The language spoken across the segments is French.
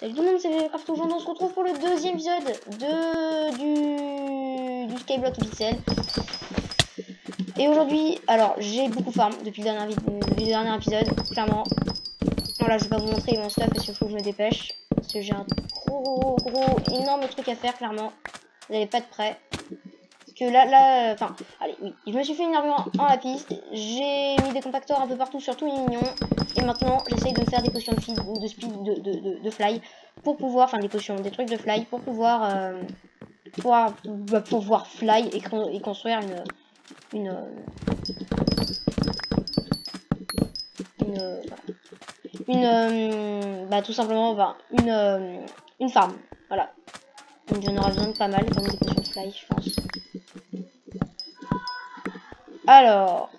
Salut tout le monde, c'est Minecraft. Aujourd'hui on se retrouve pour le deuxième épisode du Skyblock officiel. Et aujourd'hui, alors j'ai beaucoup farm depuis le dernier épisode, clairement. Voilà, je vais pas vous montrer mon stuff parce qu'il faut que je me dépêche. Parce que j'ai un gros, énorme truc à faire, clairement. Vous n'allez pas être prêts. Parce que là, enfin, allez, oui. Je me suis fait une armure en lapis. J'ai mis des compacteurs un peu partout sur tous les mignons. Et maintenant, j'essaye de me faire des potions de speed, de fly. Pour pouvoir, enfin des potions, des trucs de fly. Pour pouvoir, pouvoir fly et construire tout simplement, une farm. Voilà. Donc j'en aurai besoin de pas mal, comme des potions de fly, je pense. Alors,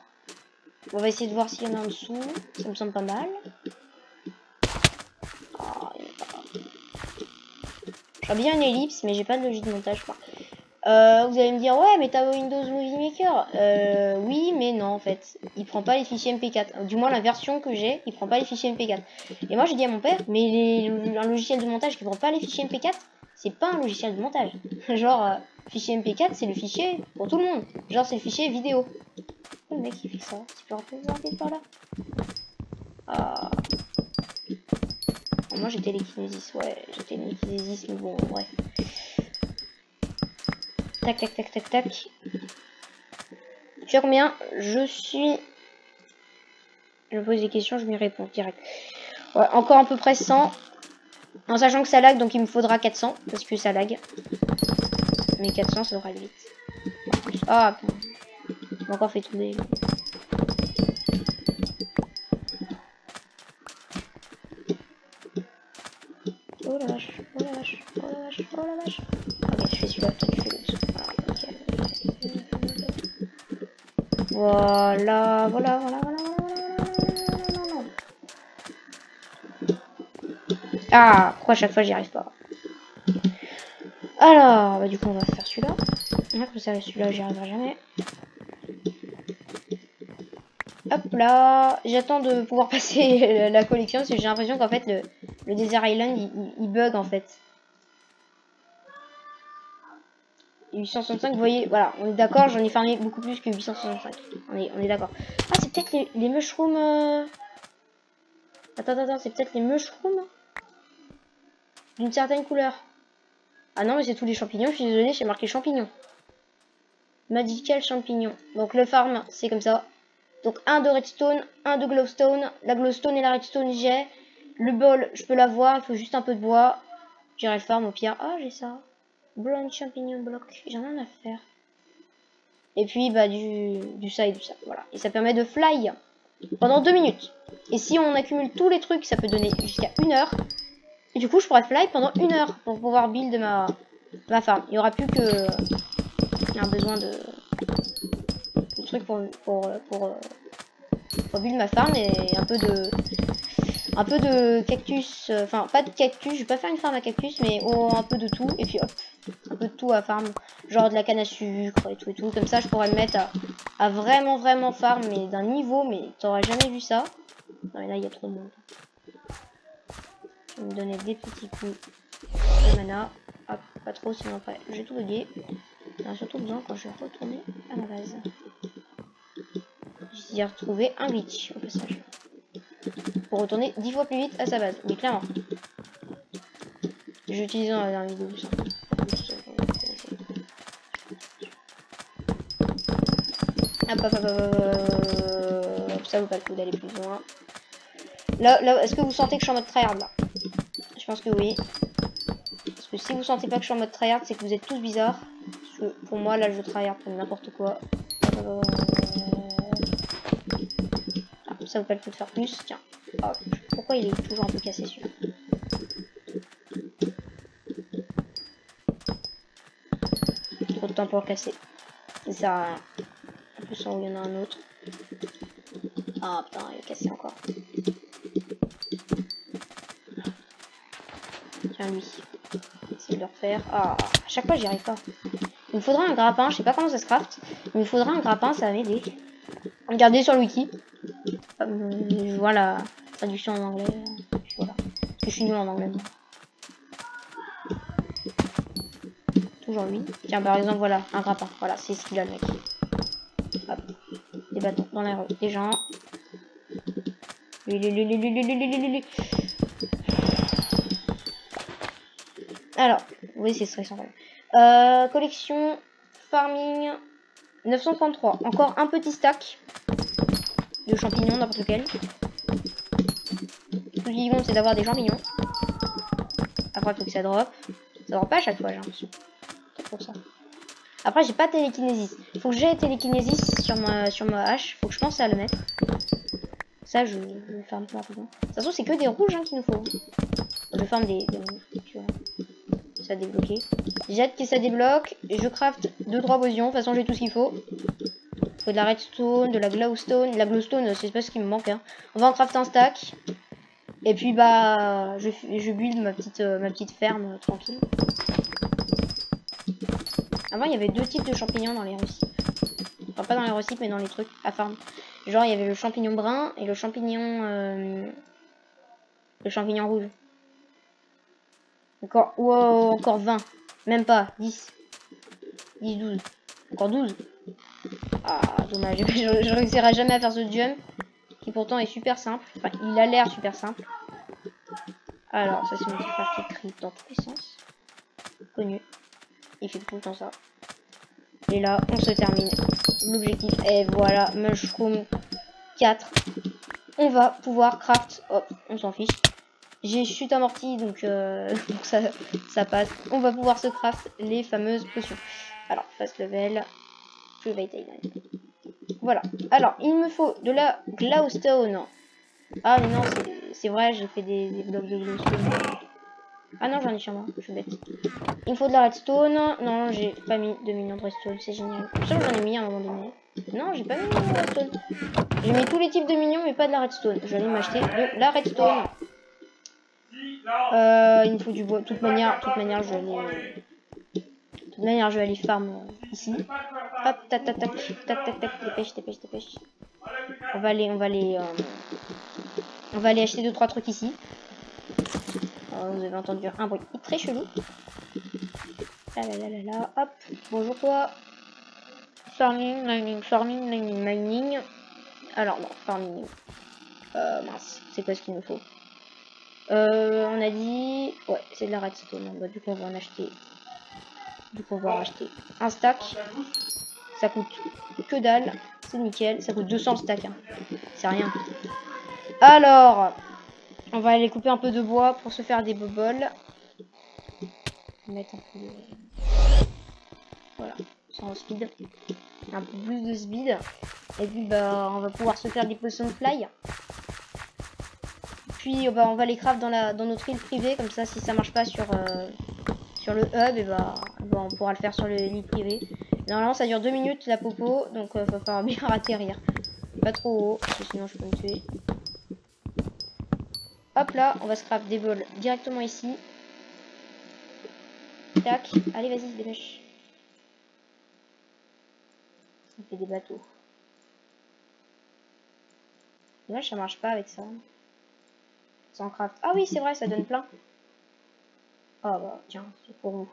on va essayer de voir s'il y en a en dessous. Ça me semble pas mal. Oh, j'aurais bien une ellipse, mais j'ai pas de logique de montage. Vous allez me dire, ouais, mais t'as Windows Movie Maker. Oui, mais non, en fait. Il prend pas les fichiers MP4. Du moins, la version que j'ai, il prend pas les fichiers MP4. Et moi, j'ai dit à mon père, mais un logiciel de montage qui prend pas les fichiers MP4, c'est pas un logiciel de montage. Genre, fichier MP4, c'est le fichier pour tout le monde. Genre, c'est le fichier vidéo. Le mec, il fait ça. Tu peux représenter par là. Ah. Moi, j'ai télékinésis. Ouais, j'ai télékinésis, mais bon, bref. Tac, tac, tac, tac, tac. Tu sais combien? Je me pose des questions, je m'y réponds direct. Ouais, encore à peu près 100. En sachant que ça lag, donc il me faudra 400. Parce que ça lag. Mais 400, ça devrait aller vite. Ah, j'ai encore fait tomber. Oh la vache, oh la vache, oh la vache, oh la vache. Ok, je fais celui-là, toi tu fais l'autre. Voilà, voilà. Ah, pourquoi à chaque fois j'y arrive pas? Alors, bah du coup on va faire celui-là. Comme ça, celui-là j'y arriverai jamais. Hop là, j'attends de pouvoir passer la collection parce que j'ai l'impression qu'en fait le Desert Island il bug en fait. 865, vous voyez, voilà, on est d'accord, j'en ai farmé beaucoup plus que 865. On est d'accord. Ah, c'est peut-être les mushrooms. Attends, c'est peut-être les mushrooms d'une certaine couleur. Ah non, mais c'est tous les champignons, je suis désolée, j'ai marqué champignons. Magical champignon. Donc le farm, c'est comme ça. Donc un de redstone, un de glowstone. La glowstone et la redstone, j'ai. Le bol, je peux l'avoir, il faut juste un peu de bois. J'irai le farm au pire. Ah, j'ai ça. Blonde champignon bloc, j'en ai rien à faire. Et puis, bah, du ça et du ça. Voilà. Et ça permet de fly pendant 2 minutes. Et si on accumule tous les trucs, ça peut donner jusqu'à 1 heure. Et du coup, je pourrais fly pendant 1 heure pour pouvoir build ma farm. Il n'y aura plus que un besoin de trucs pour build ma farm et un peu de cactus. Enfin, pas de cactus, je vais pas faire une farm à cactus, mais un peu de tout. Et puis hop, un peu de tout à farm. Genre de la canne à sucre et tout. Comme ça, je pourrais me mettre à vraiment farm, mais d'un niveau, mais t'aurais jamais vu ça. Non, mais là, il y a trop de monde. Je vais me donner des petits coups de mana. Hop, pas trop, sinon après, j'ai tout bugué. On a surtout besoin quand je vais retourner à la base. J'ai retrouvé un glitch au passage. Pour retourner 10 fois plus vite à sa base. Oui, clairement. J'ai utilisé dans la dernière vidéo. Hop, ça vaut pas le coup d'aller plus loin. Là, est-ce que vous sentez que je suis en mode tryhard là? Je pense que oui. Parce que si vous sentez pas que je suis en mode tryhard, c'est que vous êtes tous bizarres. Parce que pour moi, là, je tryhard pour n'importe quoi. Ça vaut pas le coup de faire plus. Tiens. Oh, pourquoi il est toujours un peu cassé celui-là? Trop de temps pour le casser. Ça sert à rien. En plus, il y en a un autre. Ah putain, il est cassé encore. Tiens, lui. Essayer de le refaire. Ah, à chaque fois, j'y arrive pas. Il me faudra un grappin. Je sais pas comment ça se craft. Mais il me faudra un grappin, ça va m'aider. Regardez sur le wiki. Je vois la traduction en anglais. Voilà. Parce que je suis nul en anglais. Toujours lui. Tiens, par exemple, voilà, un grappin. Voilà, c'est ce qu'il a, le mec. Hop. Des bâtons dans la rue. Des gens. Lui. Alors, oui, c'est stressant. Collection, farming, 933. Encore un petit stack de champignons, n'importe lequel. Tout ce qui compte, c'est d'avoir des champignons. Après, il faut que ça drop. Ça drop pas à chaque fois, j'ai l'impression. C'est pour ça. Après, j'ai pas télékinésis. Faut que j'ai télékinésis sur ma hache. Faut que je pense à le mettre. Ça, je vais faire un peu rapidement. De toute façon, c'est que des rouges qu'il nous faut. Je farm des tu vois. Ça a débloqué. J'ai hâte que ça débloque. Je craft 2-3 potions. De toute façon, j'ai tout ce qu'il faut. Il faut de la redstone, de la glowstone. La glowstone, c'est pas ce qui me manque. Hein. On va en crafter un stack. Et puis, bah, je build ma petite ferme tranquille. Avant, il y avait 2 types de champignons dans les récipes. Enfin, pas dans les récipes, mais dans les trucs à farm. Genre, il y avait le champignon brun et le champignon rouge. Encore, wow, encore 20. Même pas, 10. 10, 12. Encore 12. Ah, dommage. Je réussirai jamais à faire ce jump. Qui pourtant est super simple. Enfin, il a l'air super simple. Alors, ça c'est mon petit frère qui crie dans tous les sens. Connu. Il fait tout le temps ça. Et là, on se termine l'objectif. Et voilà, mushroom 4. On va pouvoir craft. Hop, on s'en fiche. J'ai chute amortie, donc ça passe. On va pouvoir se craft les fameuses potions. Alors, fast level. Voilà. Alors, il me faut de la glowstone. Ah, mais non, c'est vrai, j'ai fait des blocs de glowstone. Ah non, j'en ai sur moi, je suis bête. Il me faut de la redstone. Non, j'ai pas mis 2 millions de redstone, c'est génial. Je suis sûr que j'en ai mis à un moment donné. Non, j'ai pas mis de redstone. J'ai mis tous les types de minions, mais pas de la redstone. Je vais m'acheter de la redstone. Il me faut du bois. De toute manière, je vais aller farm ici. Hop, tac, dépêche. On va aller acheter 2-3 trucs ici. Vous avez entendu un bruit très chelou. Là, hop. Bonjour toi. Farming. Alors non, farming. Mince, c'est quoi ce qu'il nous faut? On a dit... Ouais, c'est de la redstone. Bah, du coup, on va en acheter. Un stack. Ça coûte que dalle. C'est nickel. Ça coûte 200 le stack. Hein. C'est rien. Alors, on va aller couper un peu de bois pour se faire des boboles. Mettre un peu de... Voilà, sans speed. Un peu plus de speed. Et puis, bah, on va pouvoir se faire des potions de fly. Puis, bah, on va les craft dans notre île privée. Comme ça, si ça marche pas sur le hub, et bah, on pourra le faire sur l'île privée. Normalement, ça dure 2 minutes la popo. Donc, va falloir bien atterrir. Pas trop haut, parce que sinon je peux me tuer. Hop là, on va se craft des bols directement ici. Tac, allez vas-y, dépêche. Ça fait des bateaux. Dommage, ça marche pas avec ça. Sans craft. Ah oui, c'est vrai, ça donne plein. Ah bah tiens, c'est pour vous.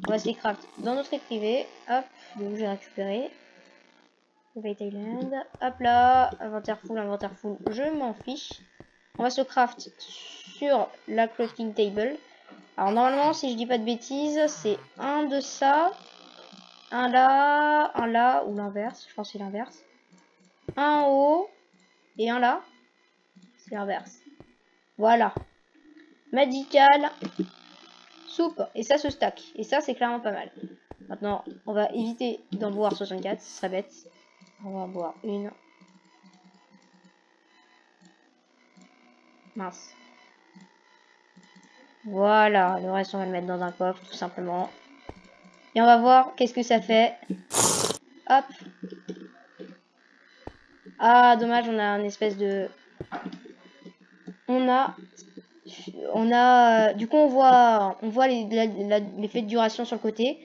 On va se les craft dans notre île privée. Hop, de où j'ai récupéré. Island. Hop là, inventaire full, je m'en fiche. On va se craft sur la crafting table. Alors normalement, si je dis pas de bêtises, c'est un de ça, un là, ou l'inverse, je pense que c'est l'inverse. Un en haut, et un là, c'est l'inverse. Voilà. Magical, soupe, et ça se stack. Et ça, c'est clairement pas mal. Maintenant, on va éviter d'en boire 64, ce serait bête. On va en boire une. Mince. Voilà, le reste on va le mettre dans un coffre tout simplement. Et on va voir qu'est-ce que ça fait. Hop. Ah dommage, on a une espèce de... On a du coup on voit l'effet de duration sur le côté.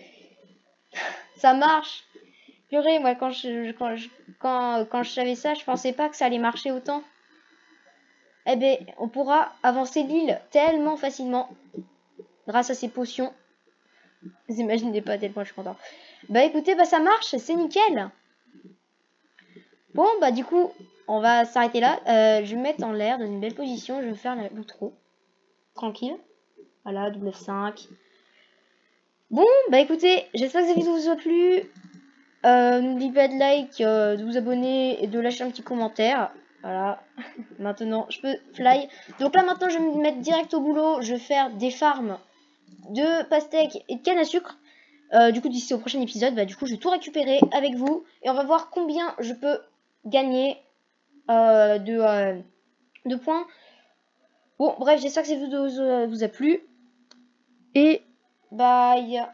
Ça marche. Purée, moi quand je savais ça, je pensais pas que ça allait marcher autant. Eh ben, on pourra avancer l'île tellement facilement grâce à ces potions. Vous imaginez pas à tel point je suis content. Bah écoutez, bah ça marche, c'est nickel. Bon, bah du coup, on va s'arrêter là. Je vais me mettre en l'air dans une belle position. Je vais faire l'outro. Tranquille. Voilà, double F5. Bon, bah écoutez, j'espère que cette vidéo vous a plu. N'oubliez pas de like, de vous abonner et de lâcher un petit commentaire. Voilà. Maintenant, je peux fly. Donc là, maintenant, je vais me mettre direct au boulot. Je vais faire des farms de pastèques et de canne à sucre. Du coup, d'ici au prochain épisode, bah, du coup, je vais tout récupérer avec vous. Et on va voir combien je peux gagner de points. Bon, bref, j'espère que cette vidéo vous a plu. Et bye.